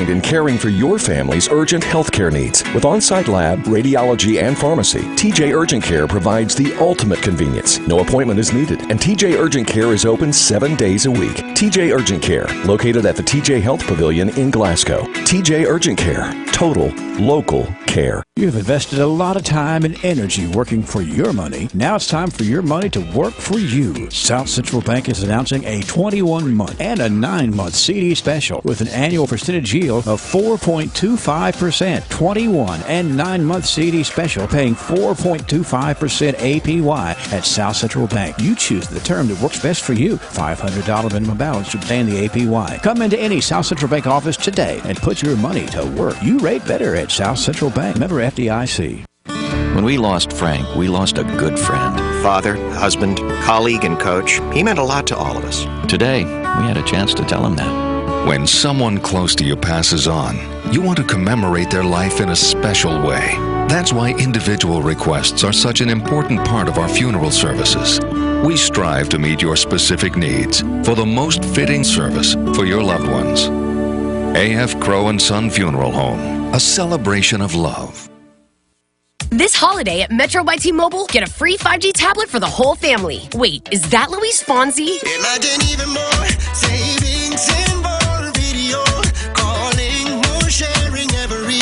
trained in caring for your family's urgent health care needs. With on-site lab, radiology, and pharmacy, TJ Urgent Care provides the ultimate convenience. No appointment is needed, and TJ Urgent Care is open 7 days a week. TJ Urgent Care, located at the TJ Health Pavilion in Glasgow. TJ Urgent Care, total local care. You've invested a lot of time and energy working for your money. Now it's time for your money to work for you. South Central Bank is announcing a 21-month and a 9-month CD special with an annual percentage yield of 4.25%. 21 and 9-month CD special paying 4.25% APY at South Central Bank. You choose the term that works best for you. $500 minimum balance to obtain the APY. Come into any South Central Bank office today and put your money to work. You rate better at South Central Bank. Member FDIC. When we lost Frank, we lost a good friend. Father, husband, colleague, and coach. He meant a lot to all of us. Today, we had a chance to tell him that. When someone close to you passes on, you want to commemorate their life in a special way. That's why individual requests are such an important part of our funeral services. We strive to meet your specific needs for the most fitting service for your loved ones. A.F. Crow & Son Funeral Home, a celebration of love. This holiday at Metro by T-Mobile, get a free 5G tablet for the whole family. Wait, is that Luis Fonsi? Imagine even more savings in more video calling, more sharing every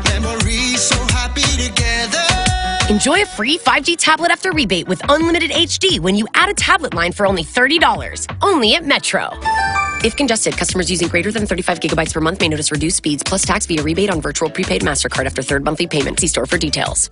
memory. So happy together. Enjoy a free 5G tablet after rebate with unlimited HD when you add a tablet line for only $30. Only at Metro. If congested, customers using greater than 35 gigabytes per month may notice reduced speeds plus tax via rebate on virtual prepaid MasterCard after third monthly payment. See store for details.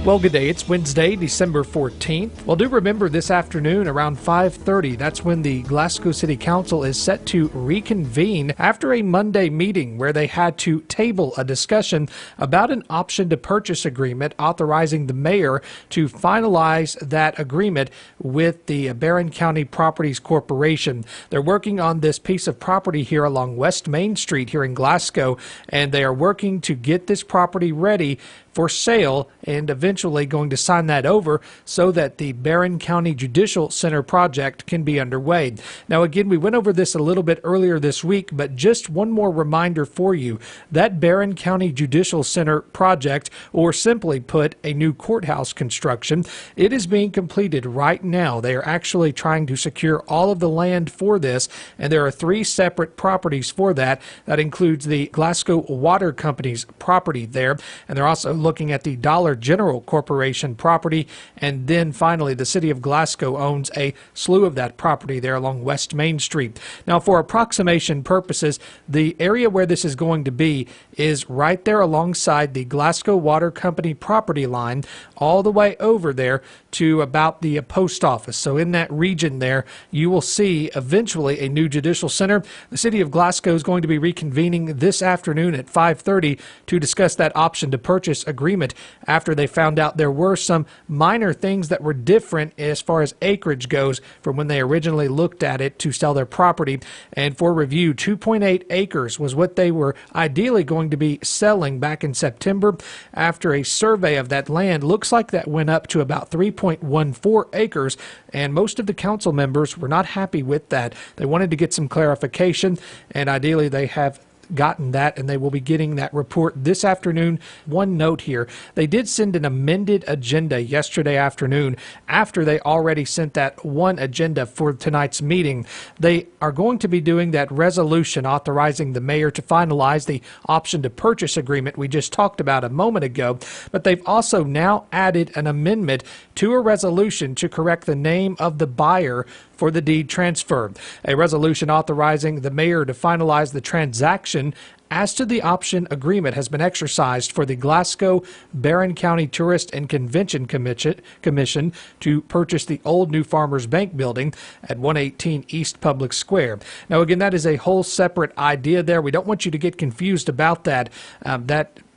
Well, good day. It's Wednesday, December 14th. Well, do remember this afternoon around 5:30, that's when the Glasgow City Council is set to reconvene after a Monday meeting where they had to table a discussion about an option to purchase agreement authorizing the mayor to finalize that agreement with the Barron County Properties Corporation. They're working on this piece of property here along West Main Street here in Glasgow, and they are working to get this property ready for sale and eventually going to sign that over so that the Barron County Judicial Center project can be underway. Now, again, we went over this a little bit earlier this week, but just one more reminder for you. That Barron County Judicial Center project, or simply put, a new courthouse construction, it is being completed right now. They are actually trying to secure all of the land for this, and there are 3 separate properties for that. That includes the Glasgow Water Company's property there, and they're also looking at the Dollar General Corporation property, and then finally the City of Glasgow owns a slew of that property there along West Main Street. Now, for approximation purposes, the area where this is going to be is right there alongside the Glasgow Water Company property line, all the way over there to about the post office. So in that region there, you will see eventually a new judicial center. The City of Glasgow is going to be reconvening this afternoon at 5:30 to discuss that option to purchase agreement after they found out there were some minor things that were different as far as acreage goes from when they originally looked at it to sell their property. And for review, 2.8 acres was what they were ideally going to be selling back in September. After a survey of that land, looks like that went up to about 3.14 acres, and most of the council members were not happy with that. They wanted to get some clarification, and ideally they have gotten that, and they will be getting that report this afternoon. One note here, they did send an amended agenda yesterday afternoon after they already sent that one agenda for tonight's meeting. They are going to be doing that resolution authorizing the mayor to finalize the option to purchase agreement we just talked about a moment ago, but they've also now added an amendment to a resolution to correct the name of the buyer for the deed transfer. A resolution authorizing the mayor to finalize the transaction as to the option agreement has been exercised for the Glasgow Barron County Tourist and Convention Commission to purchase the old New Farmers Bank building at 118 East Public Square. Now, again, that is a whole separate idea there. We don't want you to get confused about that.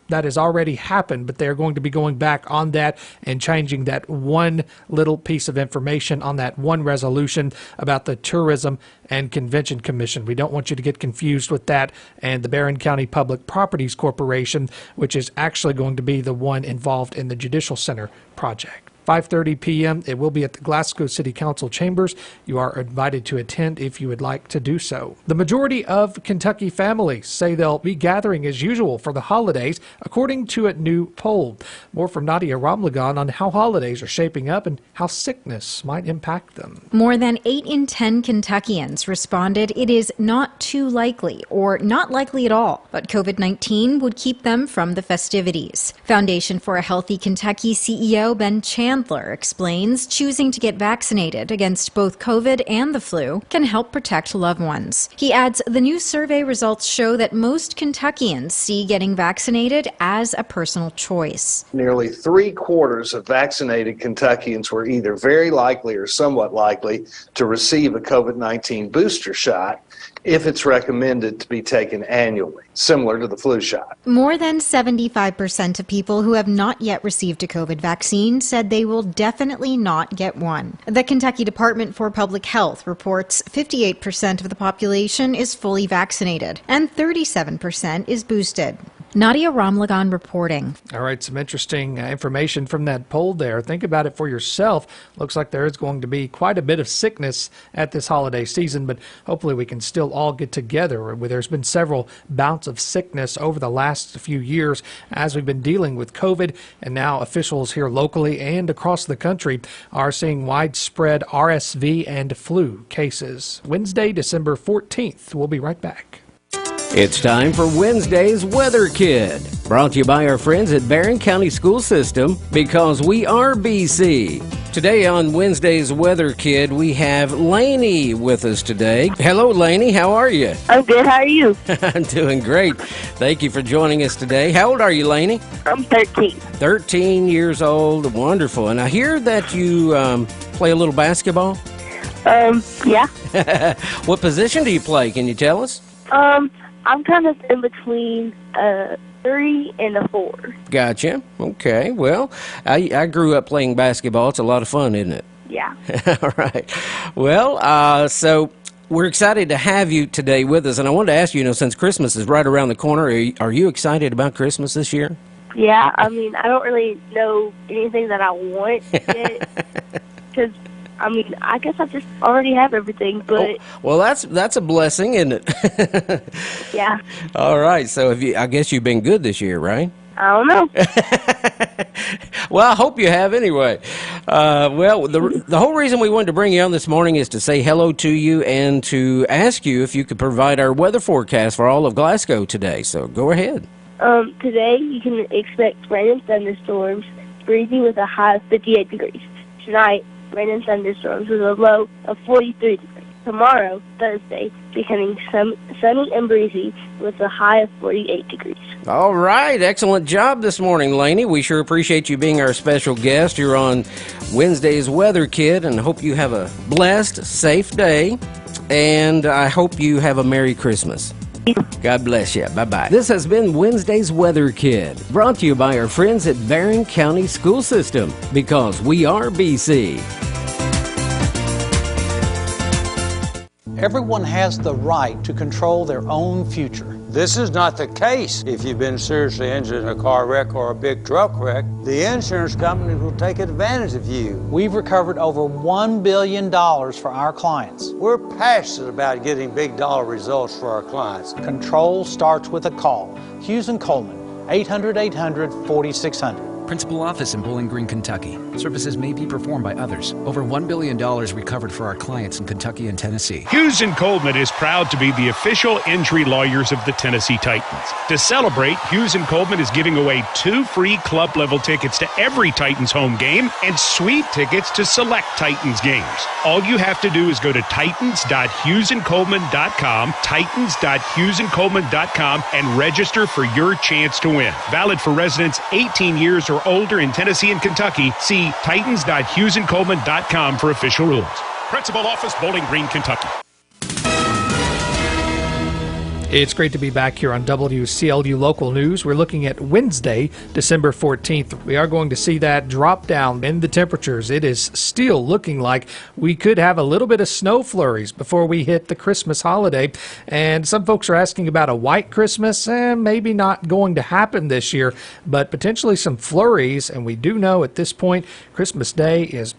That has already happened, but they're going to be going back on that and changing that one little piece of information on that one resolution about the Tourism and Convention Commission. We don't want you to get confused with that and the Barron County Public Properties Corporation, which is actually going to be the one involved in the Judicial Center project. 5:30 p.m. It will be at the Glasgow City Council chambers. You are invited to attend if you would like to do so. The majority of Kentucky families say they'll be gathering as usual for the holidays, according to a new poll. More from Nadia Ramlagan on how holidays are shaping up and how sickness might impact them. More than 8 in 10 Kentuckians responded it is not too likely or not likely at all, but COVID-19 would keep them from the festivities. Foundation for a Healthy Kentucky CEO Ben Chandler explains choosing to get vaccinated against both COVID and the flu can help protect loved ones. He adds the new survey results show that most Kentuckians see getting vaccinated as a personal choice. Nearly 3/4 of vaccinated Kentuckians were either very likely or somewhat likely to receive a COVID-19 booster shot if it's recommended to be taken annually, similar to the flu shot. More than 75% of people who have not yet received a COVID vaccine said they will definitely not get one. The Kentucky Department for Public Health reports 58% of the population is fully vaccinated and 37% is boosted. Nadia Ramlagan reporting. All right, some interesting information from that poll there. Think about it for yourself. Looks like there is going to be quite a bit of sickness at this holiday season, but hopefully we can still all get together. There's been several bouts of sickness over the last few years as we've been dealing with COVID, and now officials here locally and across the country are seeing widespread RSV and flu cases. Wednesday, December 14th. We'll be right back. It's time for Wednesday's Weather Kid, brought to you by our friends at Barron County School System, because we are BC. Today on Wednesday's Weather Kid, we have Lainey with us today. Hello, Lainey. How are you? I'm good. How are you? I'm doing great. Thank you for joining us today. How old are you, Lainey? I'm 13. 13 years old. Wonderful. And I hear that you play a little basketball? Yeah. What position do you play? Can you tell us? I'm kind of in between 3 and a 4. Gotcha. Okay. Well, I grew up playing basketball. It's a lot of fun, isn't it? Yeah. All right. Well, so we're excited to have you today with us. And I wanted to ask you, since Christmas is right around the corner, are you excited about Christmas this year? Yeah. I mean, I don't really know anything that I want yet. Because I guess I just already have everything, but... Well, that's a blessing, isn't it? Yeah. All right, so I guess you've been good this year, right? I don't know. Well, I hope you have anyway. The whole reason we wanted to bring you on this morning is to say hello to you and to ask you if you could provide our weather forecast for all of Glasgow today, so go ahead. Today you can expect rain and thunderstorms, breezy with a high of 58 degrees. Tonight, rain and thunderstorms with a low of 43 degrees. Tomorrow, Thursday, becoming sunny and breezy with a high of 48 degrees. All right. Excellent job this morning, Lainey. We sure appreciate you being our special guest. You're on Wednesday's Weather Kid, and hope you have a blessed, safe day, and I hope you have a Merry Christmas. God bless you. Bye-bye. This has been Wednesday's Weather Kid, brought to you by our friends at Barron County School System, because we are BC. Everyone has the right to control their own future. This is not the case if you've been seriously injured in a car wreck or a big truck wreck. The insurance companies will take advantage of you. We've recovered over $1 billion for our clients. We're passionate about getting big dollar results for our clients. Control starts with a call. Hughes & Coleman, 800-800-4600. Principal office in Bowling Green, Kentucky. Services may be performed by others. Over $1 billion recovered for our clients in Kentucky and Tennessee. Hughes & Coleman is proud to be the official injury lawyers of the Tennessee Titans. To celebrate, Hughes & Coleman is giving away 2 free club-level tickets to every Titans home game and suite tickets to select Titans games. All you have to do is go to titans.hughesandcoleman.com, titans.hughesandcoleman.com, and register for your chance to win. Valid for residents 18 years or older in Tennessee and Kentucky. See titans.hughesandcoleman.com for official rules. Principal office, Bowling Green, Kentucky. It's great to be back here on WCLU Local News. We're looking at Wednesday, December 14th. We are going to see that drop down in the temperatures. It is still looking like we could have a little bit of snow flurries before we hit the Christmas holiday. And some folks are asking about a white Christmas. Maybe not going to happen this year, but potentially some flurries. And we do know at this point, Christmas Day it's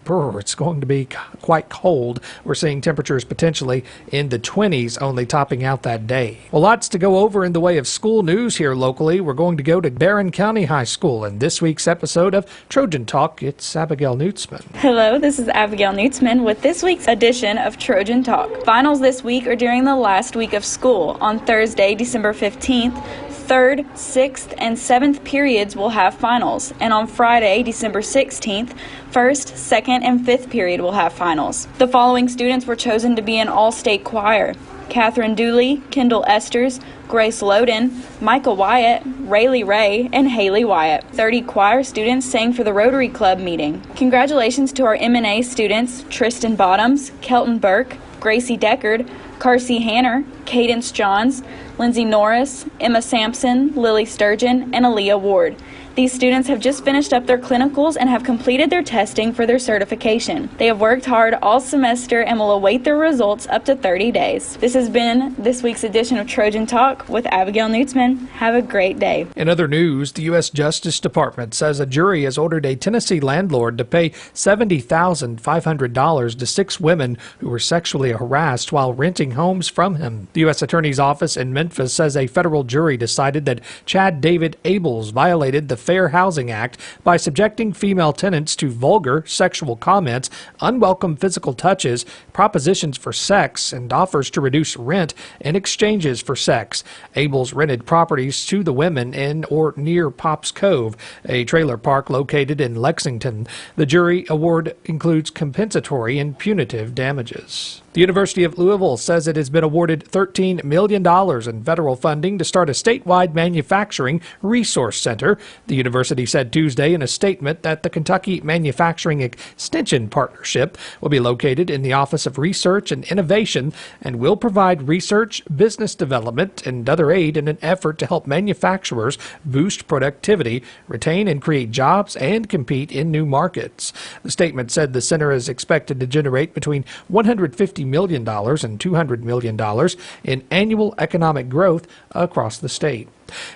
going to be quite cold. We're seeing temperatures potentially in the 20s, only topping out that day. Well, lots to go over in the way of school news here locally. We're going to go to Barron County High School in this week's episode of Trojan Talk. It's Abigail Nutzman. Hello, this is Abigail Nutzman with this week's edition of Trojan Talk. Finals this week are during the last week of school. On Thursday, December 15th, 3rd, 6th, and 7th periods will have finals. And on Friday, December 16th, 1st, 2nd, and 5th period will have finals. The following students were chosen to be an all-state choir: Catherine Dooley, Kendall Esters, Grace Loden, Michael Wyatt, Rayleigh Ray, and Haley Wyatt. 30 choir students sang for the Rotary Club meeting. Congratulations to our M&A students, Tristan Bottoms, Kelton Burke, Gracie Deckard, Carsey Hanner, Cadence Johns, Lindsay Norris, Emma Sampson, Lily Sturgeon, and Aaliyah Ward. These students have just finished up their clinicals and have completed their testing for their certification. They have worked hard all semester and will await their results up to 30 days. This has been this week's edition of Trojan Talk with Abigail Nutzman. Have a great day. In other news, the U.S. Justice Department says a jury has ordered a Tennessee landlord to pay $70,500 to 6 women who were sexually harassed while renting homes from him. The U.S. Attorney's Office in Memphis says a federal jury decided that Chad David Abels violated the Fair Housing Act by subjecting female tenants to vulgar sexual comments, unwelcome physical touches, propositions for sex, and offers to reduce rent in exchanges for sex. Abels rented properties to the women in or near Pops Cove, a trailer park located in Lexington. The jury award includes compensatory and punitive damages. The University of Louisville says it has been awarded $13 million in federal funding to start a statewide manufacturing resource center. The university said Tuesday in a statement that the Kentucky Manufacturing Extension Partnership will be located in the Office of Research and Innovation and will provide research, business development, and other aid in an effort to help manufacturers boost productivity, retain and create jobs, and compete in new markets. The statement said the center is expected to generate between $150 million and $200 million in annual economic growth across the state.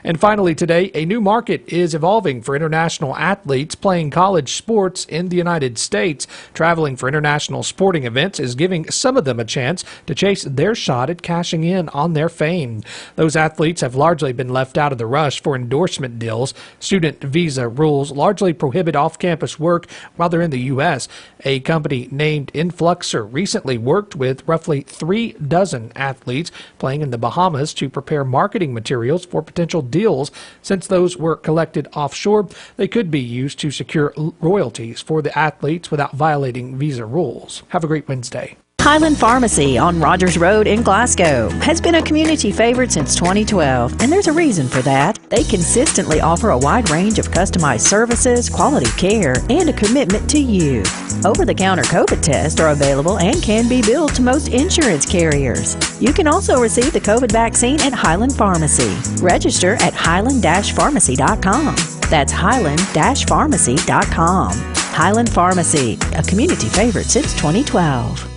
And finally today, a new market is evolving for international athletes playing college sports in the United States. Traveling for international sporting events is giving some of them a chance to chase their shot at cashing in on their fame. Those athletes have largely been left out of the rush for endorsement deals. Student visa rules largely prohibit off-campus work while they're in the U.S. A company named Influxer recently worked with roughly 36 athletes playing in the Bahamas to prepare marketing materials for potential deals. Since those were collected offshore, they could be used to secure royalties for the athletes without violating visa rules. Have a great Wednesday. Highland Pharmacy on Rogers Road in Glasgow has been a community favorite since 2012, and there's a reason for that. They consistently offer a wide range of customized services, quality care, and a commitment to you. Over-the-counter COVID tests are available and can be billed to most insurance carriers. You can also receive the COVID vaccine at Highland Pharmacy. Register at highland-pharmacy.com. That's highland-pharmacy.com. Highland Pharmacy, a community favorite since 2012.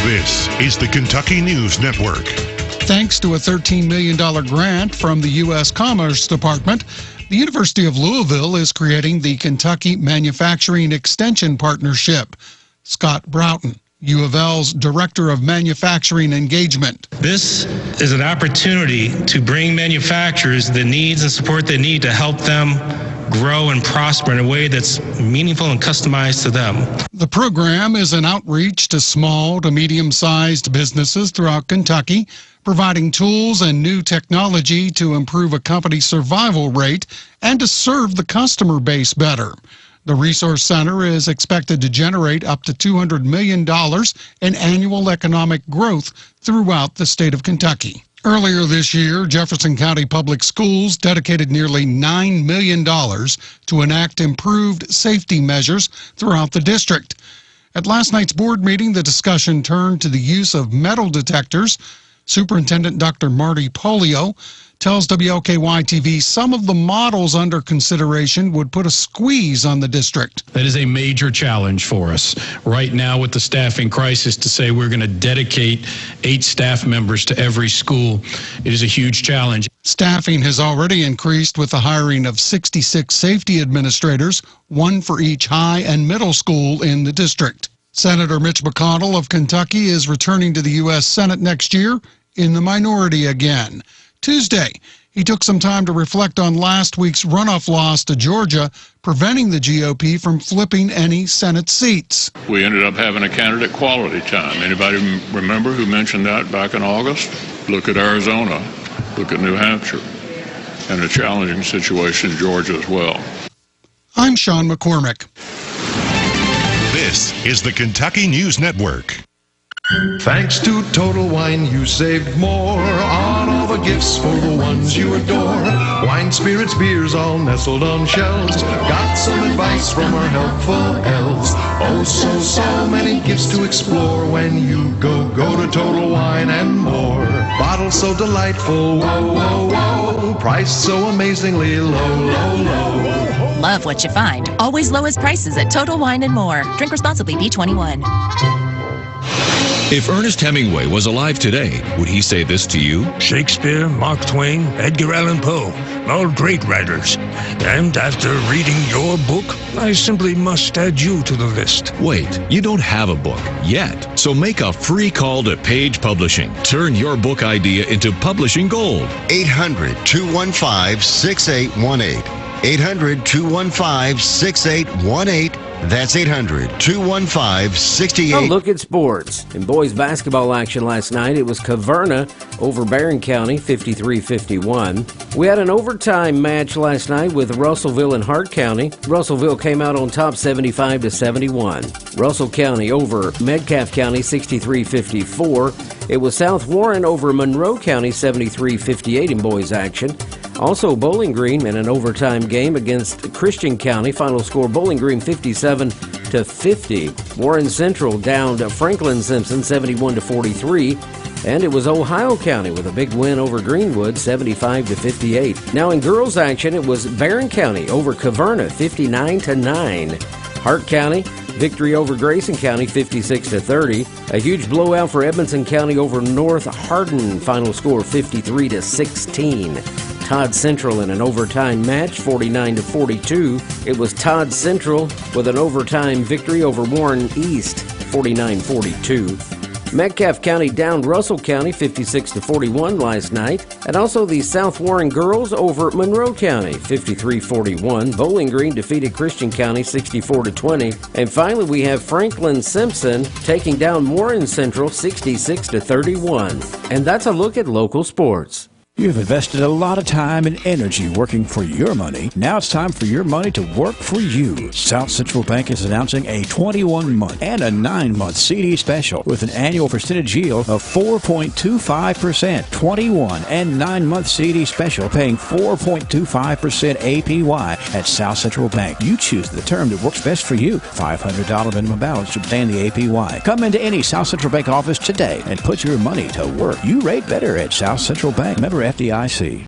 This is the Kentucky News Network. Thanks to a $13 million grant from the U.S. Commerce Department, the University of Louisville is creating the Kentucky Manufacturing Extension Partnership. Scott Broughton, U of L's Director of Manufacturing Engagement. This is an opportunity to bring manufacturers the needs and support they need to help them grow and prosper in a way that's meaningful and customized to them. The program is an outreach to small to medium-sized businesses throughout Kentucky, providing tools and new technology to improve a company's survival rate and to serve the customer base better. The Resource Center is expected to generate up to $200 million in annual economic growth throughout the state of Kentucky. Earlier this year, Jefferson County Public Schools dedicated nearly $9 million to enact improved safety measures throughout the district. At last night's board meeting, the discussion turned to the use of metal detectors. Superintendent Dr. Marty Polio tells WLKY-TV some of the models under consideration would put a squeeze on the district. That is a major challenge for us right now with the staffing crisis. To say we're going to dedicate 8 staff members to every school, it is a huge challenge. Staffing has already increased with the hiring of 66 safety administrators, 1 for each high and middle school in the district. Senator Mitch McConnell of Kentucky is returning to the U.S. Senate next year in the minority again. Tuesday, he took some time to reflect on last week's runoff loss to Georgia, preventing the GOP from flipping any Senate seats. We ended up having a candidate quality time. Anybody remember who mentioned that back in August? Look at Arizona. Look at New Hampshire. And a challenging situation in Georgia as well. I'm Sean McCormick. This is the Kentucky News Network. Thanks to Total Wine, you saved more on all the gifts for the ones you adore. Wine, spirits, beers, all nestled on shelves. Got some advice from our helpful elves. Oh, so many gifts to explore when you go to Total Wine and More. Bottles so delightful, whoa, whoa, whoa. Price so amazingly low, low, low. Love what you find. Always lowest prices at Total Wine and More. Drink responsibly, B21. If Ernest Hemingway was alive today, would he say this to you? Shakespeare, Mark Twain, Edgar Allan Poe, all great writers. And after reading your book, I simply must add you to the list. Wait, you don't have a book yet. So make a free call to Page Publishing. Turn your book idea into publishing gold. 800-215-6818. 800-215-6818. That's 800-215-6818. A look at sports. In boys basketball action last night, it was Caverna over Barron County, 53-51. We had an overtime match last night with Russellville and Hart County. Russellville came out on top 75-71. Russell County over Metcalf County, 63-54. It was South Warren over Monroe County, 73-58 in boys action. Also, Bowling Green in an overtime game against Christian County. Final score, Bowling Green 57-50. Warren Central downed Franklin Simpson 71-43. And it was Ohio County with a big win over Greenwood 75-58. Now in girls action, it was Barron County over Caverna 59-9. Hart County victory over Grayson County 56-30. A huge blowout for Edmonson County over North Hardin. Final score 53-16. Todd Central in an overtime match, 49-42. It was Todd Central with an overtime victory over Warren East, 49-42. Metcalf County downed Russell County 56-41 last night. And also the South Warren girls over Monroe County 53-41. Bowling Green defeated Christian County 64-20. And finally we have Franklin Simpson taking down Warren Central 66-31. And that's a look at local sports. You've invested a lot of time and energy working for your money. Now it's time for your money to work for you. South Central Bank is announcing a 21-month and a 9-month CD special with an annual percentage yield of 4.25%. 21 and 9-month CD special paying 4.25% APY at South Central Bank. You choose the term that works best for you. $500 minimum balance to obtain the APY. Come into any South Central Bank office today and put your money to work. You rate better at South Central Bank. Member FDIC.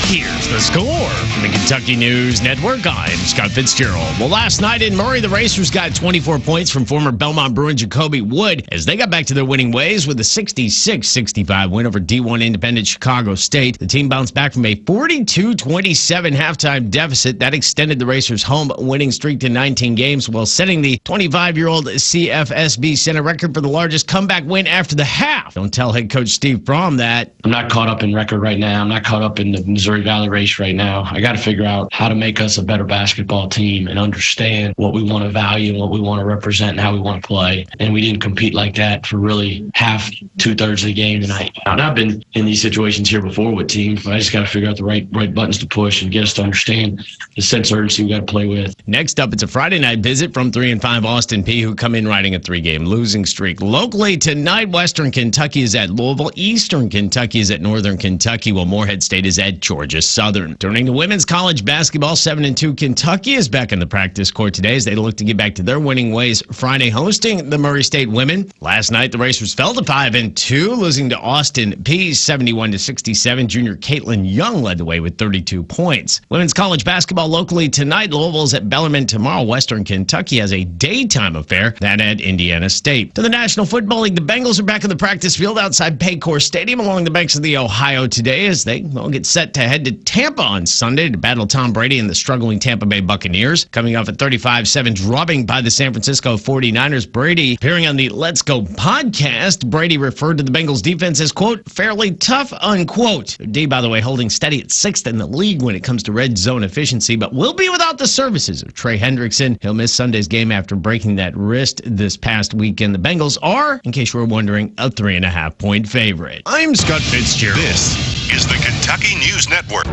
Here's the score from the Kentucky News Network. I'm Scott Fitzgerald. Well, last night in Murray, the Racers got 24 points from former Belmont Bruin Jacoby Wood as they got back to their winning ways with a 66-65 win over D1 independent Chicago State. The team bounced back from a 42-27 halftime deficit. That extended the Racers' home winning streak to 19 games while setting the 25-year-old CFSB Center record for the largest comeback win after the half. Don't tell head coach Steve Brom that. I'm not caught up in record right now. I'm not caught up in the Missouri Valley race right now. I got to figure out how to make us a better basketball team and understand what we want to value and what we want to represent and how we want to play. And we didn't compete like that for really half, 2/3 of the game tonight. And I've been in these situations here before with teams, but I just got to figure out the right buttons to push and get us to understand the sense of urgency we got to play with. Next up, it's a Friday night visit from 3-5 Austin Peay, who come in riding a 3-game losing streak. Locally tonight, Western Kentucky is at Louisville. Eastern Kentucky is at Northern Kentucky, while Morehead State is at Georgia Southern. Southern. Turning to women's college basketball, 7-2 Kentucky is back in the practice court today as they look to get back to their winning ways Friday, hosting the Murray State women. Last night, the Racers fell to 5-2, losing to Austin Peay 71-67. Junior Caitlin Young led the way with 32 points. Women's college basketball locally tonight. Louisville's at Bellarmine tomorrow. Western Kentucky has a daytime affair, that at Indiana State. To the National Football League, the Bengals are back in the practice field outside Paycor Stadium along the banks of the Ohio today as they get set to head to Tampa on Sunday to battle Tom Brady and the struggling Tampa Bay Buccaneers. Coming off a 35-7 drubbing by the San Francisco 49ers, Brady appearing on the Let's Go podcast. Brady referred to the Bengals defense as, quote, fairly tough, unquote. D, by the way, holding steady at 6th in the league when it comes to red zone efficiency, but will be without the services of Trey Hendrickson. He'll miss Sunday's game after breaking that wrist this past weekend. The Bengals are, in case you were wondering, a 3.5-point favorite. I'm Scott Fitzgerald. This is the Kentucky News Network.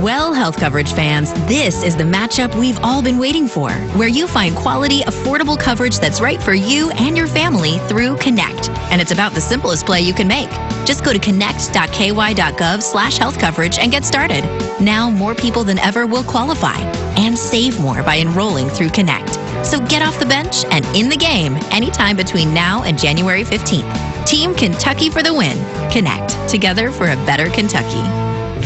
Well, health coverage fans, this is the matchup we've all been waiting for, where you find quality, affordable coverage that's right for you and your family through Connect. And it's about the simplest play you can make. Just go to connect.ky.gov/health coverage and get started. Now, more people than ever will qualify and save more by enrolling through Connect. So get off the bench and in the game anytime between now and January 15th. Team Kentucky for the win. Connect. Together for a better Kentucky.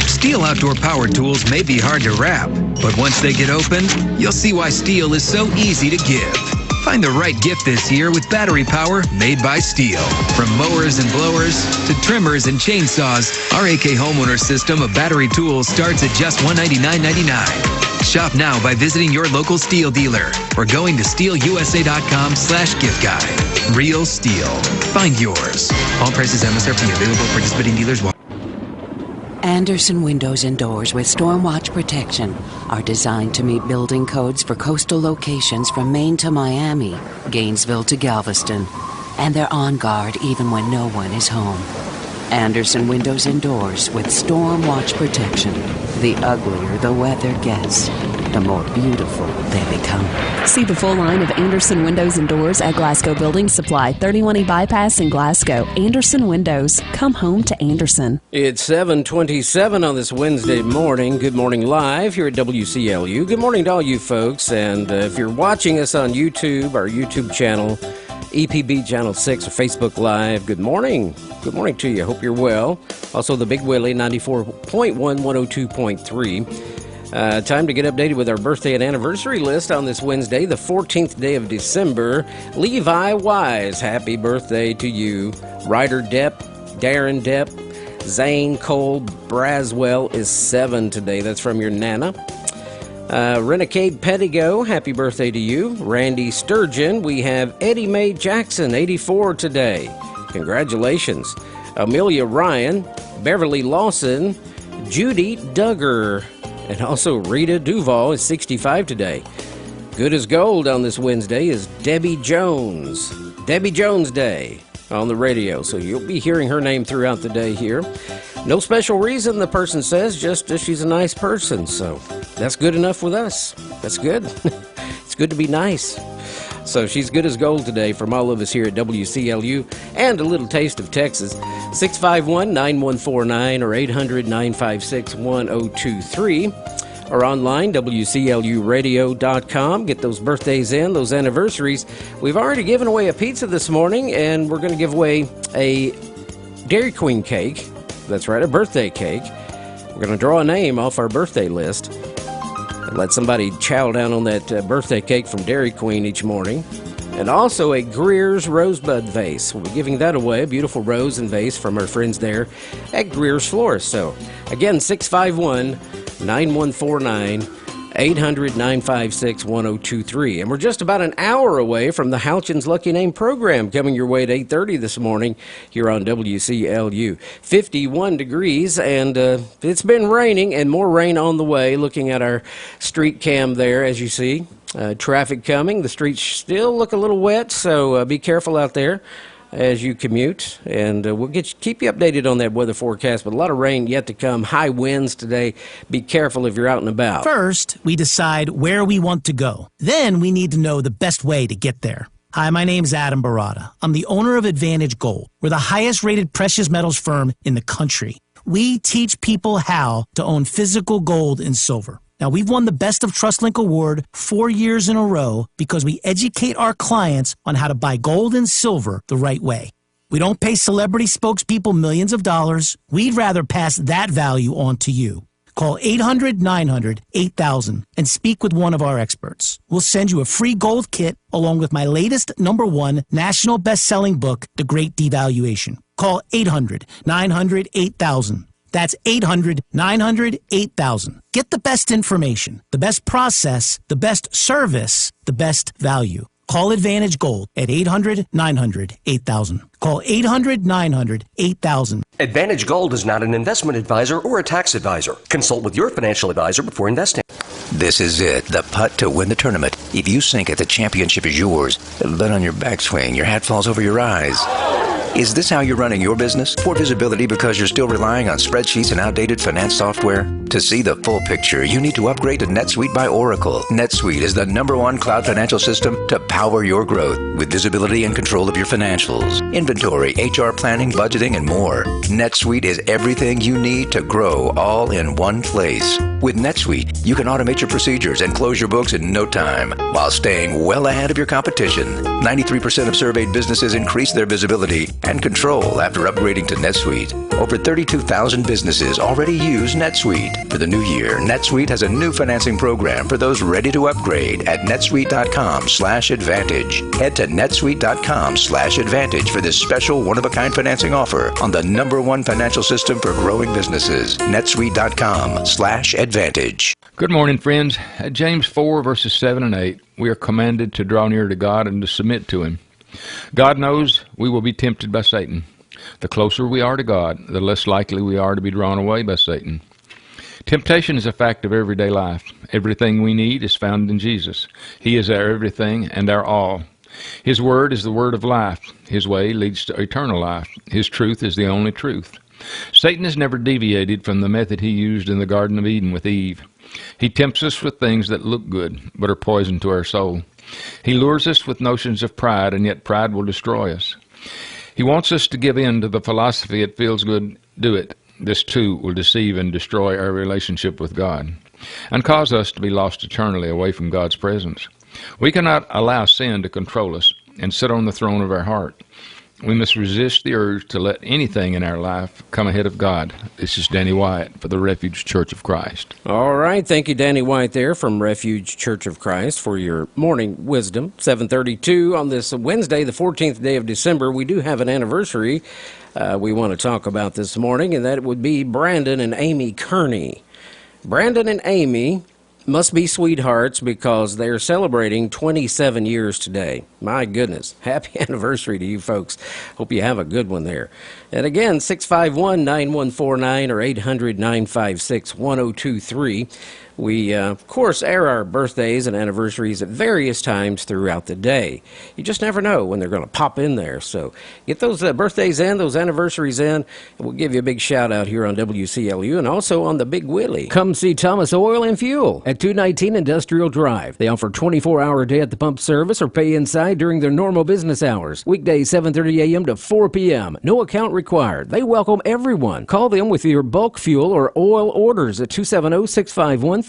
Stihl outdoor power tools may be hard to wrap, but once they get opened, you'll see why Stihl is so easy to give. Find the right gift this year with battery power made by Stihl. From mowers and blowers to trimmers and chainsaws, our AK homeowner system of battery tools starts at just $199.99. Shop now by visiting your local Stihl dealer or going to stihlusa.com/gift guide. Real Stihl. Find yours. All prices MSRP available for participating dealers. Andersen Windows and Doors with Stormwatch protection are designed to meet building codes for coastal locations from Maine to Miami, Gainesville to Galveston, and they're on guard even when no one is home. Andersen Windows and Doors with Stormwatch protection. The uglier the weather gets, the more beautiful they become. See the full line of Andersen Windows and Doors at Glasgow Building Supply, 31E Bypass in Glasgow. Andersen Windows. Come home to Andersen. It's 7:27 on this Wednesday morning. Good morning live here at WCLU. Good morning to all you folks. And if you're watching us on YouTube, our YouTube channel, EPB Channel 6 or Facebook Live, good morning. Good morning to you. Hope you're well. Also, the Big Willie, 94.1, 102.3. Time to get updated with our birthday and anniversary list on this Wednesday, the 14th day of December. Levi Wise, happy birthday to you. Ryder Depp, Darren Depp, Zane Cole Braswell is 7 today. That's from your Nana. Renegade Pettigo, happy birthday to you. Randy Sturgeon, we have Eddie Mae Jackson, 84 today. Congratulations. Amelia Ryan, Beverly Lawson, Judy Duggar, and also Rita Duval is 65 today. Good as gold on this Wednesday is Debbie Jones. Debbie Jones Day on the radio, so you'll be hearing her name throughout the day here. No special reason, the person says, just she's a nice person, so that's good enough with us. That's good. It's good to be nice. So she's good as gold today from all of us here at WCLU and a little taste of Texas. 651-9149 or 800-956-1023 or online, WCLUradio.com. Get those birthdays in, those anniversaries. We've already given away a pizza this morning, and we're going to give away a Dairy Queen cake. That's right, a birthday cake. We're going to draw a name off our birthday list and let somebody chow down on that birthday cake from Dairy Queen each morning. And also a Greer's Rosebud vase. We'll be giving that away, a beautiful rose and vase from our friends there at Greer's Florist. So, again, 651-9149, 800-956-1023. And we're just about an hour away from the Houchins Lucky Name program coming your way at 8:30 this morning here on WCLU. 51 degrees, and it's been raining and more rain on the way. Looking at our street cam there, as you see. Traffic coming. The streets still look a little wet, so be careful out there as you commute. And we'll keep you updated on that weather forecast, but a lot of rain yet to come. High winds today. Be careful if you're out and about. First, we decide where we want to go. Then we need to know the best way to get there. Hi, my name's Adam Barada. I'm the owner of Advantage Gold. We're the highest rated precious metals firm in the country. we teach people how to own physical gold and silver. Now, we've won the Best of TrustLink Award 4 years in a row because we educate our clients on how to buy gold and silver the right way. We don't pay celebrity spokespeople millions of dollars. We'd rather pass that value on to you. Call 800-900-8000 and speak with one of our experts. We'll send you a free gold kit along with my latest #1 national best-selling book, The Great Devaluation. Call 800-900-8000. That's 800-900-8000. Get the best information, the best process, the best service, the best value. Call Advantage Gold at 800-900-8000. Call 800-900-8000. Advantage Gold is not an investment advisor or a tax advisor. Consult with your financial advisor before investing. This is it, the putt to win the tournament. If you sink it, the championship is yours. But on your backswing, your hat falls over your eyes. Is this how you're running your business? Poor visibility because you're still relying on spreadsheets and outdated finance software? To see the full picture, you need to upgrade to NetSuite by Oracle. NetSuite is the #1 cloud financial system to power your growth with visibility and control of your financials, inventory, HR planning, budgeting, and more. NetSuite is everything you need to grow all in one place. With NetSuite, you can automate your procedures and close your books in no time while staying well ahead of your competition. 93% of surveyed businesses increase their visibility and control after upgrading to NetSuite. Over 32,000 businesses already use NetSuite. For the new year, NetSuite has a new financing program for those ready to upgrade at netsuite.com/advantage. Head to netsuite.com/advantage for this special one-of-a-kind financing offer on the #1 financial system for growing businesses. netsuite.com/advantage. Good morning, friends. At James 4, verses 7 and 8, we are commanded to draw near to God and to submit to Him. God knows we will be tempted by Satan. The closer we are to God, the less likely we are to be drawn away by Satan. Temptation is a fact of everyday life. Everything we need is found in Jesus. He is our everything and our all. His word is the word of life. His way leads to eternal life. His truth is the only truth. Satan has never deviated from the method he used in the Garden of Eden with Eve. He tempts us with things that look good, but are poison to our soul. He lures us with notions of pride, and yet pride will destroy us. He wants us to give in to the philosophy, it feels good, do it. This too will deceive and destroy our relationship with God and cause us to be lost eternally away from God's presence. We cannot allow sin to control us and sit on the throne of our heart. We must resist the urge to let anything in our life come ahead of God. This is Danny Wyatt for the Refuge Church of Christ. All right. Thank you, Danny White, there from Refuge Church of Christ for your morning wisdom. 7:32 on this Wednesday, the 14th day of December. We do have an anniversary we want to talk about this morning, and that would be Brandon and Amy Kearney. Brandon and Amy must be sweethearts because they're celebrating 27 years today. My goodness. Happy anniversary to you folks. Hope you have a good one there. And again, 651-9149 or 800-956-1023. We, of course, air our birthdays and anniversaries at various times throughout the day. You just never know when they're going to pop in there. So get those birthdays in, those anniversaries in, and we'll give you a big shout-out here on WCLU and also on the Big Willie. Come see Thomas Oil and Fuel at 219 Industrial Drive. They offer 24-hour day-at-the-pump service or pay inside during their normal business hours. Weekdays 7:30 a.m. to 4 p.m. No account required. They welcome everyone. Call them with your bulk fuel or oil orders at 270-651-5212.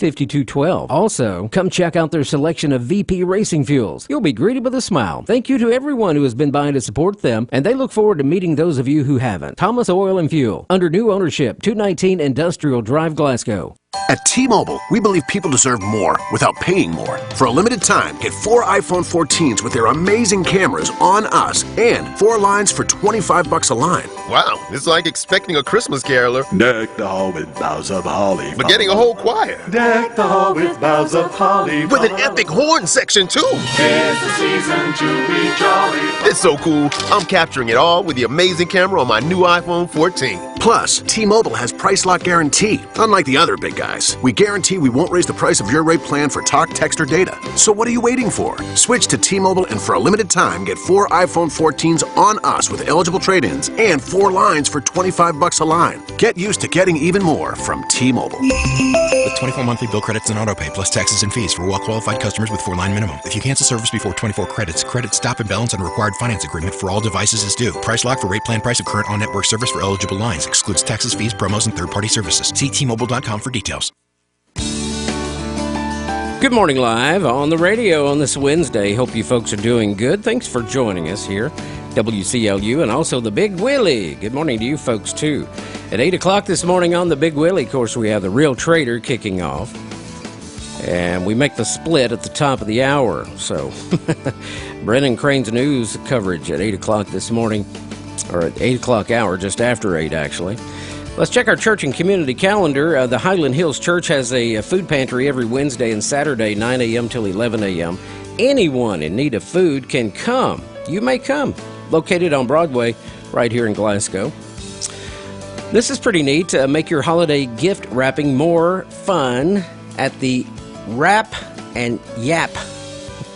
Also, come check out their selection of VP Racing Fuels. You'll be greeted with a smile. Thank you to everyone who has been by to support them, and they look forward to meeting those of you who haven't. Thomas Oil and Fuel, under new ownership, 219 Industrial Drive, Glasgow. At T-Mobile, we believe people deserve more without paying more. For a limited time, get 4 iPhone 14s with their amazing cameras on us and 4 lines for $25 a line. Wow, it's like expecting a Christmas caroler. Deck the hall with boughs of holly. But getting a whole choir. Deck the hall with boughs of holly. With an epic horn section, too. 'Tis the season to be jolly. It's so cool. I'm capturing it all with the amazing camera on my new iPhone 14. Plus, T-Mobile has price lock guarantee, unlike the other big guys. nice. We guarantee we won't raise the price of your rate plan for talk, text, or data. So what are you waiting for? Switch to T-Mobile and for a limited time, get 4 iPhone 14s on us with eligible trade-ins and 4 lines for $25 a line. Get used to getting even more from T-Mobile. With 24 monthly bill credits and autopay plus taxes and fees for well-qualified customers with 4-line minimum. If you cancel service before 24 credits, credit stop and balance on a required finance agreement for all devices is due. Price lock for rate plan price of current on-network service for eligible lines. Excludes taxes, fees, promos, and third-party services. See T-Mobile.com for details. Good morning, live on the radio on this Wednesday. Hope you folks are doing good. Thanks for joining us here, WCLU, and also the Big Willie. Good morning to you folks, too. At 8 o'clock this morning on the Big Willie, of course, we have the Real Trader kicking off. And we make the split at the top of the hour. So, Brendan Crane's news coverage at 8 o'clock this morning, or at 8 o'clock hour, just after 8, actually. Let's check our church and community calendar. The Highland Hills Church has a food pantry every Wednesday and Saturday, 9 a.m. till 11 a.m. Anyone in need of food can come. You may come. Located on Broadway, right here in Glasgow. This is pretty neat. Make your holiday gift wrapping more fun at the Wrap and Yap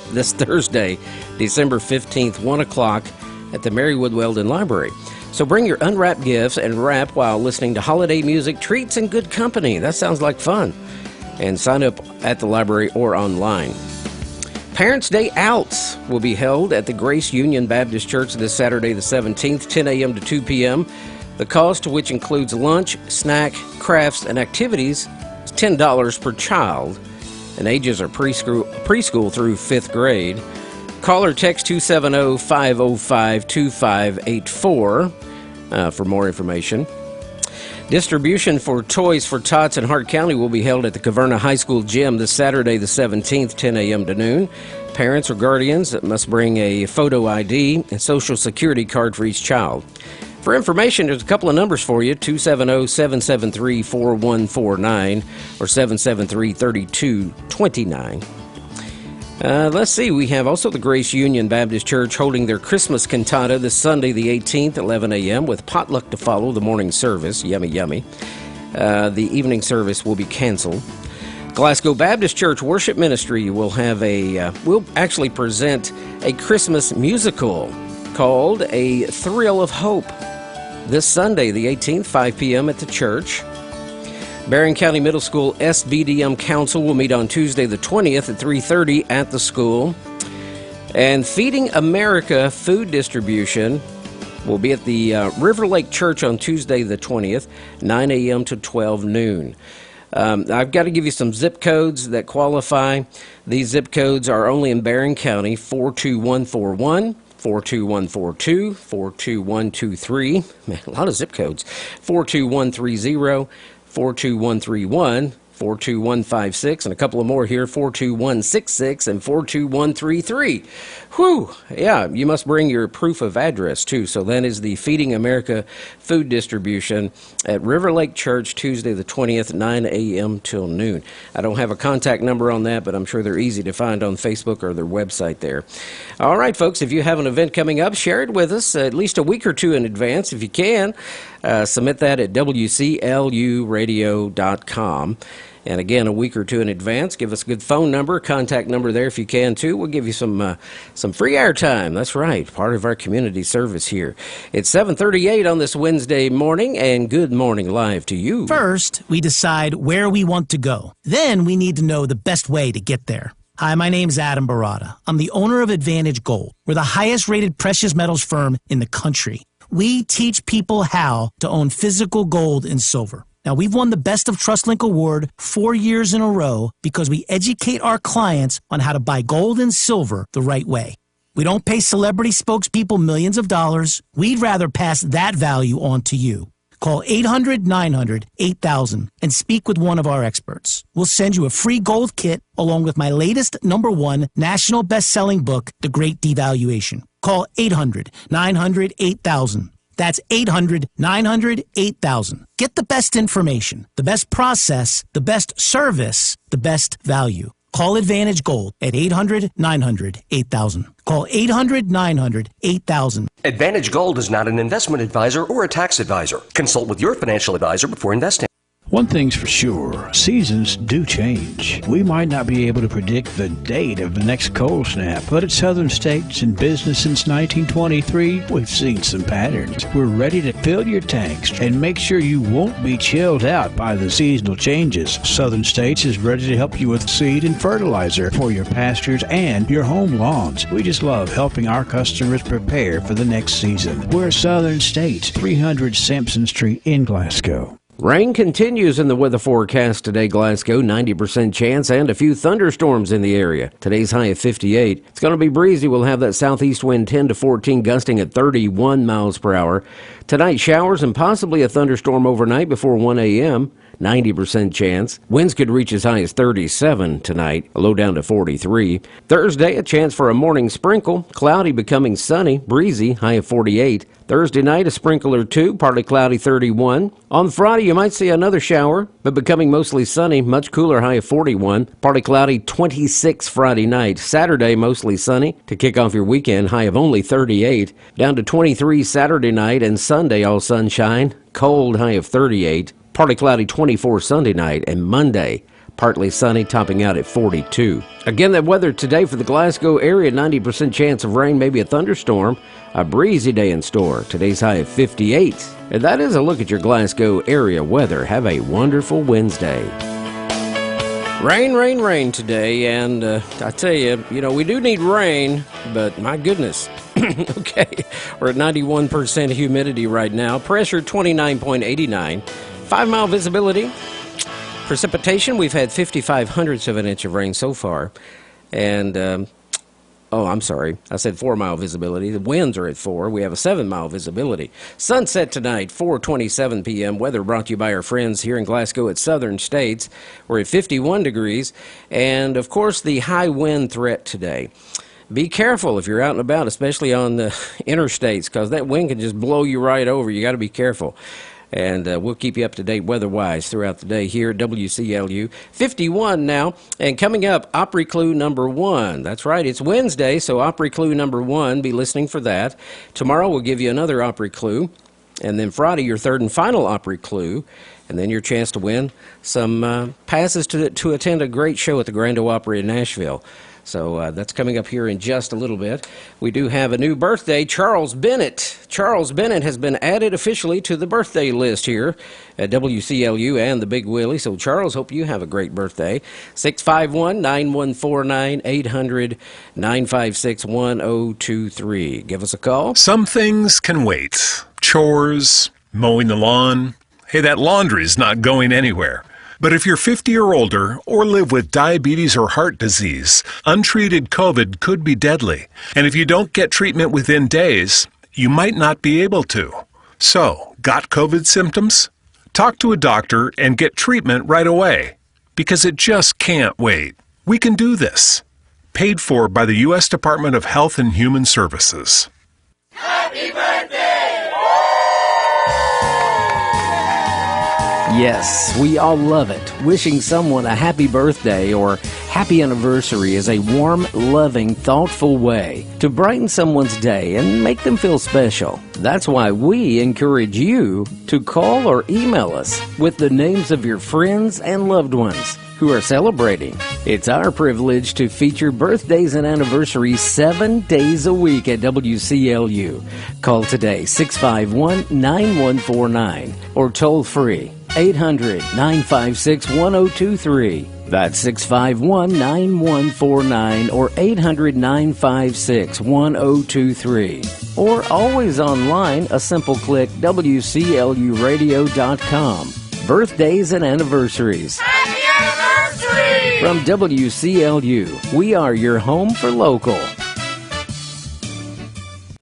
this Thursday, December 15th, 1 o'clock at the Marywood Weldon Library. So bring your unwrapped gifts and wrap while listening to holiday music, treats, and good company. That sounds like fun. And sign up at the library or online. Parents' Day Outs will be held at the Grace Union Baptist Church this Saturday the 17th, 10 a.m. to 2 p.m. The cost, which includes lunch, snack, crafts, and activities, is $10 per child. And ages are preschool through 5th grade. Call or text 270-505-2584 for more information. Distribution for Toys for Tots in Hart County will be held at the Caverna High School Gym this Saturday the 17th, 10 a.m. to noon. Parents or guardians must bring a photo ID and social security card for each child. For information, there's a couple of numbers for you, 270-773-4149 or 773-3229. Let's see, we have also the Grace Union Baptist Church holding their Christmas cantata this Sunday the 18th, 11 a.m. with potluck to follow the morning service. Yummy, yummy. The evening service will be canceled. Glasgow Baptist Church Worship Ministry will have will actually present a Christmas musical called A Thrill of Hope this Sunday the 18th, 5 p.m. at the church. Barron County Middle School SBDM Council will meet on Tuesday the 20th at 3:30 at the school. And Feeding America food distribution will be at the River Lake Church on Tuesday the 20th, 9 a.m. to 12 noon. I've got to give you some zip codes that qualify. These zip codes are only in Barron County: 42141, 42142, 42123. Man, a lot of zip codes. 42130. 42131, 42156, and a couple of more here, 42166 and 42133. Whew! Yeah, you must bring your proof of address, too. So that is the Feeding America food distribution at River Lake Church, Tuesday the 20th, 9 a.m. till noon. I don't have a contact number on that, but I'm sure they're easy to find on Facebook or their website there. All right, folks, if you have an event coming up, share it with us at least a week or two in advance if you can. Submit that at WCLUradio.com. And again, a week or two in advance, give us a good phone number, contact number there if you can, too. We'll give you some free airtime. That's right, part of our community service here. It's 7:38 on this Wednesday morning, and good morning live to you. First, we decide where we want to go. Then we need to know the best way to get there. Hi, my name's Adam Barada. I'm the owner of Advantage Gold. We're the highest-rated precious metals firm in the country. We teach people how to own physical gold and silver. Now, we've won the Best of TrustLink Award 4 years in a row because we educate our clients on how to buy gold and silver the right way. We don't pay celebrity spokespeople millions of dollars. We'd rather pass that value on to you. Call 800-900-8000 and speak with one of our experts. We'll send you a free gold kit along with my latest #1 national best-selling book, The Great Devaluation. Call 800-900-8000. That's 800-900-8000. Get the best information, the best process, the best service, the best value. Call Advantage Gold at 800-900-8000. Call 800-900-8000. Advantage Gold is not an investment advisor or a tax advisor. Consult with your financial advisor before investing. One thing's for sure, seasons do change. We might not be able to predict the date of the next cold snap, but at Southern States, in business since 1923, we've seen some patterns. We're ready to fill your tanks and make sure you won't be chilled out by the seasonal changes. Southern States is ready to help you with seed and fertilizer for your pastures and your home lawns. We just love helping our customers prepare for the next season. We're Southern States, 300 Sampson Street in Glasgow. Rain continues in the weather forecast today, Glasgow. 90% chance and a few thunderstorms in the area. Today's high of 58. It's going to be breezy. We'll have that southeast wind 10 to 14 gusting at 31 miles per hour. Tonight, showers and possibly a thunderstorm overnight before 1 a.m. 90% chance. Winds could reach as high as 37 tonight, a low down to 43. Thursday, a chance for a morning sprinkle. Cloudy becoming sunny, breezy, high of 48. Thursday night, a sprinkle or two, partly cloudy, 31. On Friday, you might see another shower, but becoming mostly sunny, much cooler, high of 41. Partly cloudy, 26 Friday night. Saturday, mostly sunny. To kick off your weekend, high of only 38. Down to 23 Saturday night, and Sunday, all sunshine. Cold, high of 38. Partly cloudy, 24 Sunday night, and Monday, partly sunny, topping out at 42. Again, that weather today for the Glasgow area, 90% chance of rain, maybe a thunderstorm. A breezy day in store. Today's high of 58. And that is a look at your Glasgow area weather. Have a wonderful Wednesday. Rain, rain, rain today, and I tell you, we do need rain, but my goodness. Okay, we're at 91% humidity right now. Pressure 29.89. 5-mile visibility. Precipitation, we've had 55/100ths of an inch of rain so far. And, I'm sorry. I said 4-mile visibility. The winds are at 4. We have a 7-mile visibility. Sunset tonight, 4:27 p.m. Weather brought to you by our friends here in Glasgow at Southern States. We're at 51 degrees. And, of course, the high wind threat today. Be careful if you're out and about, especially on the interstates, because that wind can just blow you right over. You got to be careful. And we'll keep you up to date weather-wise throughout the day here at WCLU. 51 now, and coming up, Opry Clue number 1. That's right, it's Wednesday, so Opry Clue number 1, be listening for that. Tomorrow we'll give you another Opry Clue, and then Friday your third and final Opry Clue, and then your chance to win some passes to attend a great show at the Grand Ole Opry in Nashville. So that's coming up here in just a little bit. We do have a new birthday, Charles Bennett. Charles Bennett has been added officially to the birthday list here at WCLU and the Big Willie. So, Charles, hope you have a great birthday. 651-9149, 800-956-1023. Give us a call. Some things can wait. Chores, mowing the lawn. Hey, that laundry's not going anywhere. But if you're 50 or older or live with diabetes or heart disease, untreated COVID could be deadly. And if you don't get treatment within days, you might not be able to. So, got COVID symptoms? Talk to a doctor and get treatment right away, because it just can't wait. We can do this. Paid for by the U.S. Department of Health and Human Services. Happy birthday! Yes, we all love it. Wishing someone a happy birthday or happy anniversary is a warm, loving, thoughtful way to brighten someone's day and make them feel special. That's why we encourage you to call or email us with the names of your friends and loved ones who are celebrating. It's our privilege to feature birthdays and anniversaries 7 days a week at WCLU. Call today, 651-9149, or toll free, 800-956-1023. That's 651-9149 or 800-956-1023. Or always online, a simple click, WCLUradio.com. Birthdays and anniversaries. Happy anniversary! From WCLU, we are your home for local.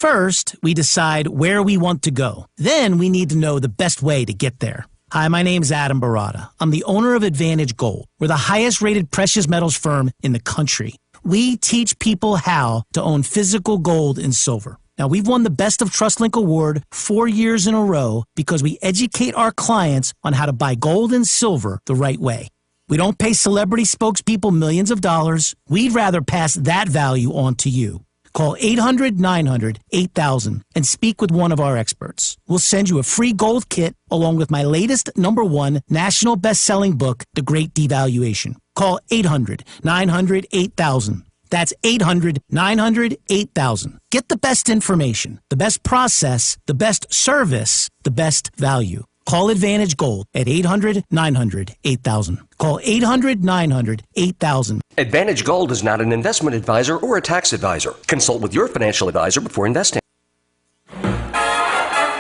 First, we decide where we want to go. Then we need to know the best way to get there. Hi, my name's Adam Barada. I'm the owner of Advantage Gold. We're the highest-rated precious metals firm in the country. We teach people how to own physical gold and silver. Now, we've won the Best of TrustLink Award 4 years in a row because we educate our clients on how to buy gold and silver the right way. We don't pay celebrity spokespeople millions of dollars. We'd rather pass that value on to you. Call 800-900-8000 and speak with one of our experts. We'll send you a free gold kit along with my latest #1 national best-selling book, The Great Devaluation. Call 800-900-8000. That's 800-900-8000. Get the best information, the best process, the best service, the best value. Call Advantage Gold at 800-900-8000. Call 800-900-8000. Advantage Gold is not an investment advisor or a tax advisor. Consult with your financial advisor before investing.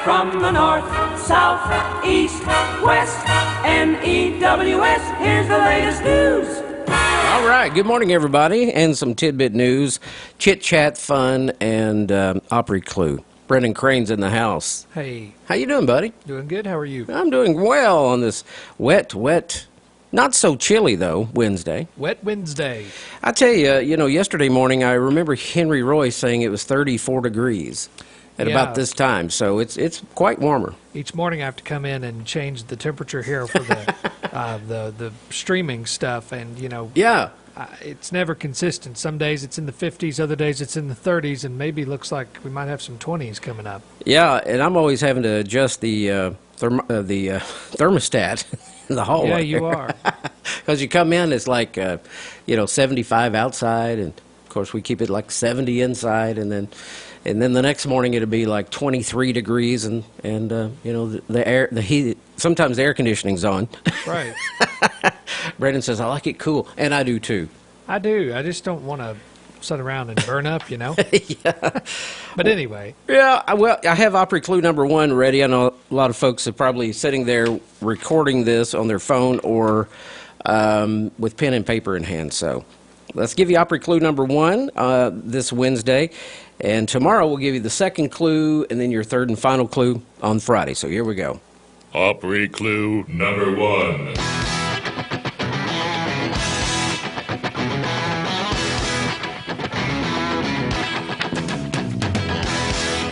From the north, south, east, west, NEWS, here's the latest news. All right, good morning, everybody, and some tidbit news, chit-chat, fun, and Opry Clue. Brendan Crane's in the house. Hey. How you doing, buddy? Doing good. How are you? I'm doing well on this wet, not so chilly, though, Wednesday. Wet Wednesday. I tell you, yesterday morning, I remember Henry Roy saying it was 34 degrees at about this time, so it's quite warmer. Each morning I have to come in and change the temperature here for the streaming stuff, and, Yeah. It's never consistent. Some days it's in the 50s, other days it's in the 30s, and maybe looks like we might have some 20s coming up. Yeah, and I'm always having to adjust the thermostat in the hallway. Yeah, you are. Because you come in, it's like 75 outside, and of course we keep it like 70 inside, and then the next morning it'll be like 23 degrees, and the heat. Sometimes the air conditioning's on. Right. Brendan says, I like it cool, and I do too. I do. I just don't want to sit around and burn up, Yeah. But anyway. Yeah, well, I have Opry Clue #1 ready. I know a lot of folks are probably sitting there recording this on their phone or with pen and paper in hand. So let's give you Opry Clue #1 this Wednesday. And tomorrow we'll give you the second clue and then your third and final clue on Friday. So here we go. Opry Clue #1.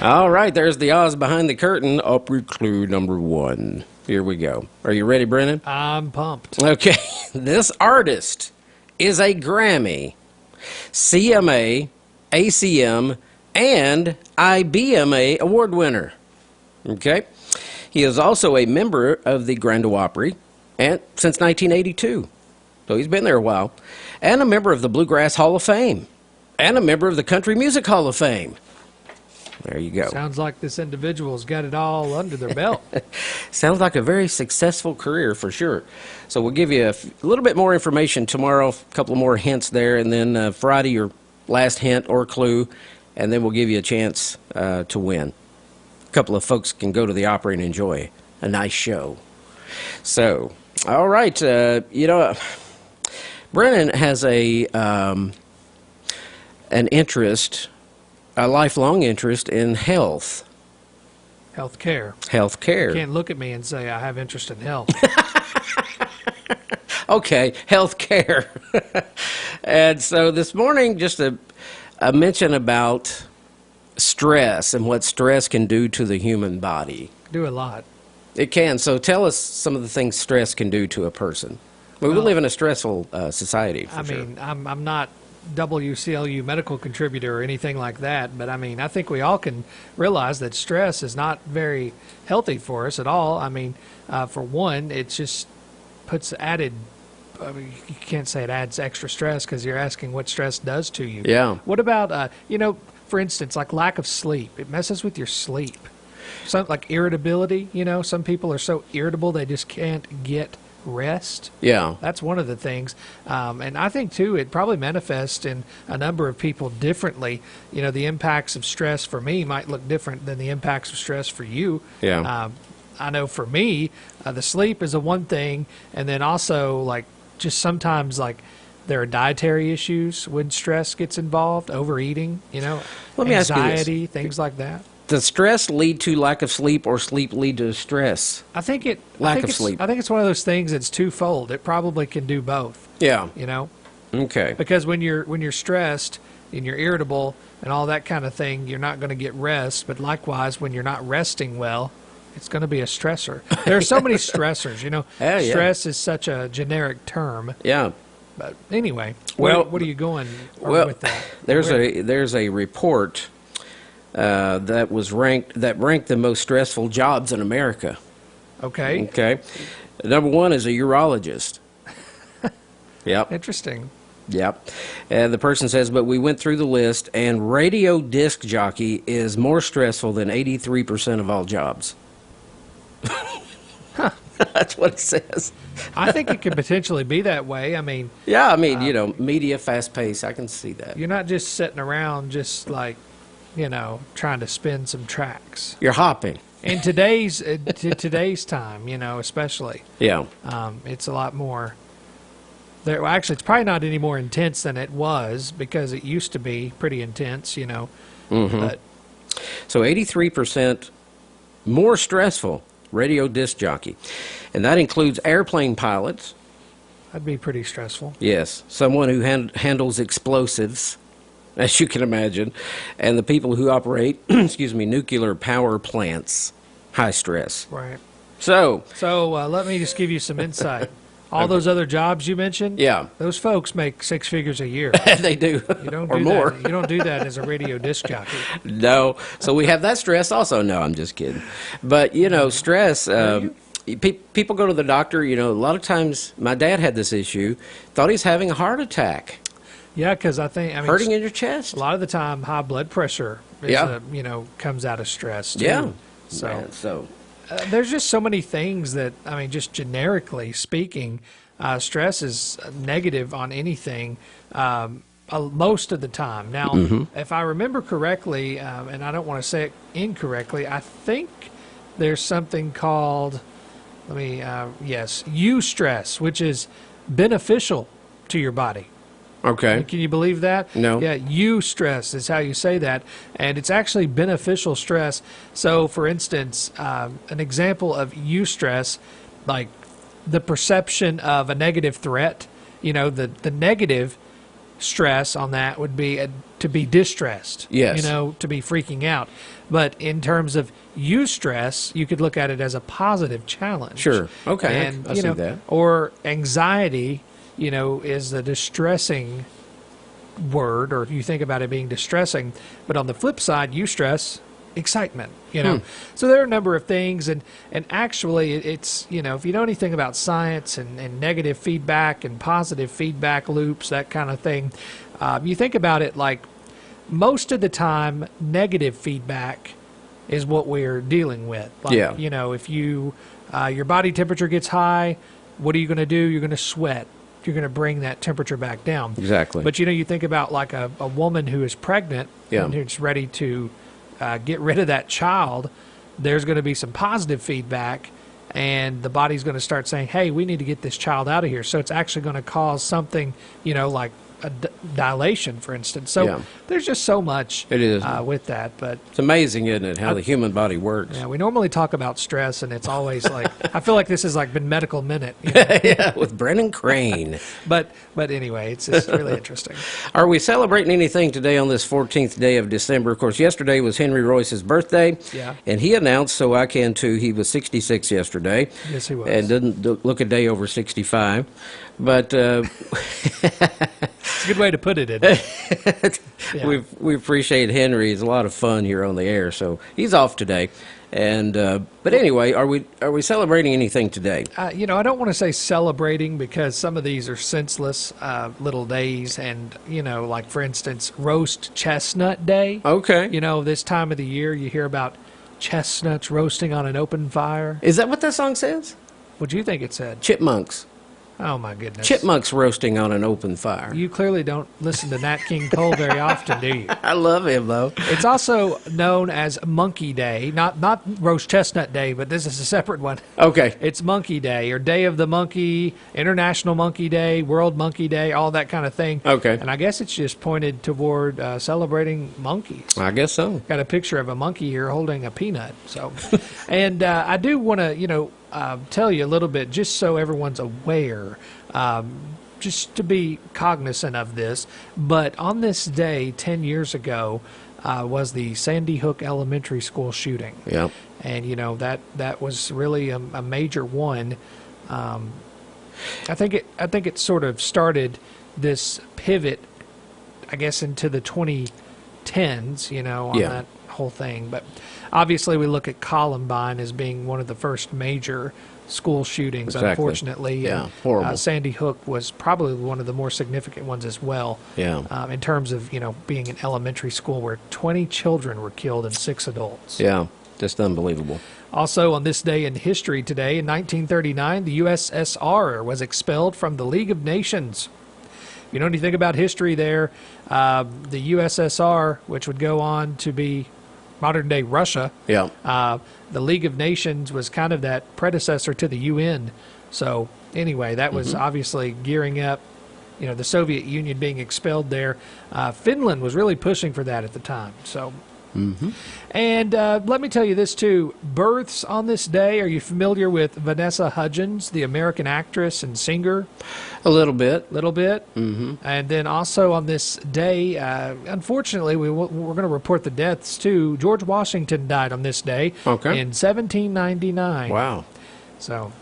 All right, there's the Oz behind the curtain. Opry Clue #1. Here we go. Are you ready, Brennan? I'm pumped. Okay. This artist is a Grammy, CMA, ACM, and IBMA award winner. Okay. He is also a member of the Grand Ole Opry and since 1982. So he's been there a while. And a member of the Bluegrass Hall of Fame. And a member of the Country Music Hall of Fame. There you go. Sounds like this individual's got it all under their belt. Sounds like a very successful career for sure. So we'll give you a little bit more information tomorrow, a couple more hints there, and then Friday your last hint or clue, and then we'll give you a chance to win. A couple of folks can go to the Opry and enjoy a nice show. So, all right, Brennan has an interest, a lifelong interest in health. Health care. Health care. You can't look at me and say I have interest in health. Okay, health care. And so this morning, just a mention about stress and what stress can do to the human body. Do a lot. It can. So tell us some of the things stress can do to a person. We live in a stressful society, for sure. mean, I'm not WCLU medical contributor or anything like that, but I mean, I think we all can realize that stress is not very healthy for us at all. I mean, for one, it just puts added, I mean, you can't say it adds extra stress because you're asking what stress does to you. Yeah. What about, for instance, like lack of sleep? It messes with your sleep. Something like irritability, some people are so irritable they just can't get rest. Yeah. That's one of the things. And I think, too, it probably manifests in a number of people differently. The impacts of stress for me might look different than the impacts of stress for you. Yeah. I know for me, the sleep is a one thing, and then also, like, just sometimes, like, there are dietary issues when stress gets involved, overeating, Let me ask you this. anxiety, things like that. Does stress lead to lack of sleep or sleep lead to stress? I think it Lack of sleep. I think it's one of those things that's twofold. It probably can do both. Yeah. Okay. Because when you're stressed and you're irritable and all that kind of thing, you're not going to get rest. But likewise, when you're not resting well, it's going to be a stressor. There are so many stressors. Yeah. Stress is such a generic term. Yeah. But anyway, Well, what are you going with that? There's a report that ranked the most stressful jobs in America. Okay. Okay. Number one is a urologist. Yep. Interesting. Yep. And the person says, but we went through the list, and radio disc jockey is more stressful than 83% of all jobs. That's what it says. I think it could potentially be that way. I mean, yeah, I mean, media, fast pace, I can see that. You're not just sitting around just like, trying to spin some tracks. You're hopping. In today's time, especially. Yeah. It's a lot more. Actually, it's probably not any more intense than it was, because it used to be pretty intense, Mm-hmm. But so 83% more stressful, radio disc jockey. And that includes airplane pilots. That'd be pretty stressful. Yes. Someone who handles explosives, as you can imagine, and the people who operate, nuclear power plants. High stress. Right. So let me just give you some insight. All those other jobs you mentioned, yeah, those folks make 6 figures a year. They do. You don't or do more. That. You don't do that as a radio disc jockey. No. So we have that stress also. No, I'm just kidding. But stress. People go to the doctor. A lot of times, my dad had this issue. Thought he's having a heart attack. Yeah, because I mean, hurting in your chest. A lot of the time, high blood pressure is comes out of stress too. Yeah. So. Man, there's just so many things that, just generically speaking, stress is negative on anything most of the time. Now, if I remember correctly, and I don't want to say it incorrectly, I think there's something called, eustress, which is beneficial to your body. Okay. Can you believe that? No. Yeah, eustress is how you say that, and it's actually beneficial stress. So, for instance, an example of eustress, like the perception of a negative threat, the negative stress on that would be to be distressed. Yes. To be freaking out. But in terms of eustress, you could look at it as a positive challenge. Sure. Okay. And I see that. Or anxiety. Is a distressing word, or if you think about it being distressing. But on the flip side, eustress, excitement, So there are a number of things, and actually it's, if you know anything about science and negative feedback and positive feedback loops, that kind of thing, you think about it like most of the time, negative feedback is what we're dealing with. Like, if your body temperature gets high, what are you going to do? You're going to sweat. You're going to bring that temperature back down. Exactly. But you think about like a woman who is pregnant and who's ready to get rid of that child. There's going to be some positive feedback, and the body's going to start saying, hey, we need to get this child out of here. So it's actually going to cause something, like a dilation, for instance. So there's just so much it is. With that. But it's amazing, isn't it, how the human body works? Yeah, we normally talk about stress, and it's always like, I feel like this has been Medical Minute. Yeah, with Brennan Crane. but anyway, it's just really interesting. Are we celebrating anything today on this 14th day of December? Of course, yesterday was Henry Royce's birthday. Yeah. And he announced, so I can too, he was 66 yesterday. Yes, he was. And didn't look a day over 65. But it's a good way to put it, isn't it? Yeah. We appreciate Henry. He's a lot of fun here on the air, so he's off today. And but anyway, are we celebrating anything today? I don't want to say celebrating, because some of these are senseless little days, and like for instance, Roast Chestnut Day. Okay. This time of the year you hear about chestnuts roasting on an open fire. Is that what that song says? What do you think it said? Chipmunks. Oh, my goodness. Chipmunks roasting on an open fire. You clearly don't listen to Nat King Cole very often, do you? I love him, though. It's also known as Monkey Day. Not Roast Chestnut Day, but this is a separate one. Okay. It's Monkey Day, or Day of the Monkey, International Monkey Day, World Monkey Day, all that kind of thing. Okay. And I guess it's just pointed toward celebrating monkeys. I guess so. Got a picture of a monkey here holding a peanut. So, and I do want to, tell you a little bit, just so everyone's aware, just to be cognizant of this. But on this day, 10 years ago, was the Sandy Hook Elementary School shooting. Yep. And, that was really a major one. I think it sort of started this pivot, I guess, into the 2010s, on that whole thing. But obviously we look at Columbine as being one of the first major school shootings, Exactly. unfortunately. Yeah, And, horrible. Sandy Hook was probably one of the more significant ones as well. Yeah. In terms of, being an elementary school where 20 children were killed and 6 adults. Yeah, just unbelievable. Also, on this day in history today, in 1939, the USSR was expelled from the League of Nations. If you know anything about history there, the USSR, which would go on to be modern-day Russia, the League of Nations was kind of that predecessor to the UN. So anyway, that was obviously gearing up, the Soviet Union being expelled there. Finland was really pushing for that at the time. So. And let me tell you this, too. Births on this day. Are you familiar with Vanessa Hudgens, the American actress and singer? A little bit. Mm-hmm. And then also on this day, unfortunately, we're going to report the deaths, too. George Washington died on this day in 1799. Wow. So...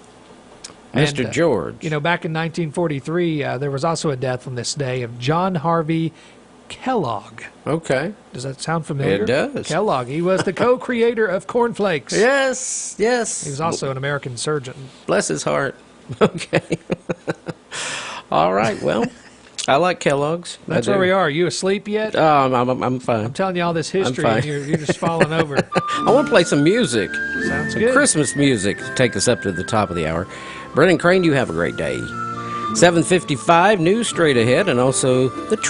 Mr. George. Back in 1943, there was also a death on this day of John Harvey Kellogg. Okay. Does that sound familiar? It does. Kellogg. He was the co-creator of Corn Flakes. Yes. He was also an American surgeon. Bless his heart. Okay. All right. Well, I like Kellogg's. That's where we are. Are you asleep yet? I'm fine. I'm telling you all this history, fine. and you're just falling over. I want to play some music. Sounds some good. Christmas music to take us up to the top of the hour. Brennan Crane, you have a great day. 7:55 news straight ahead, and also the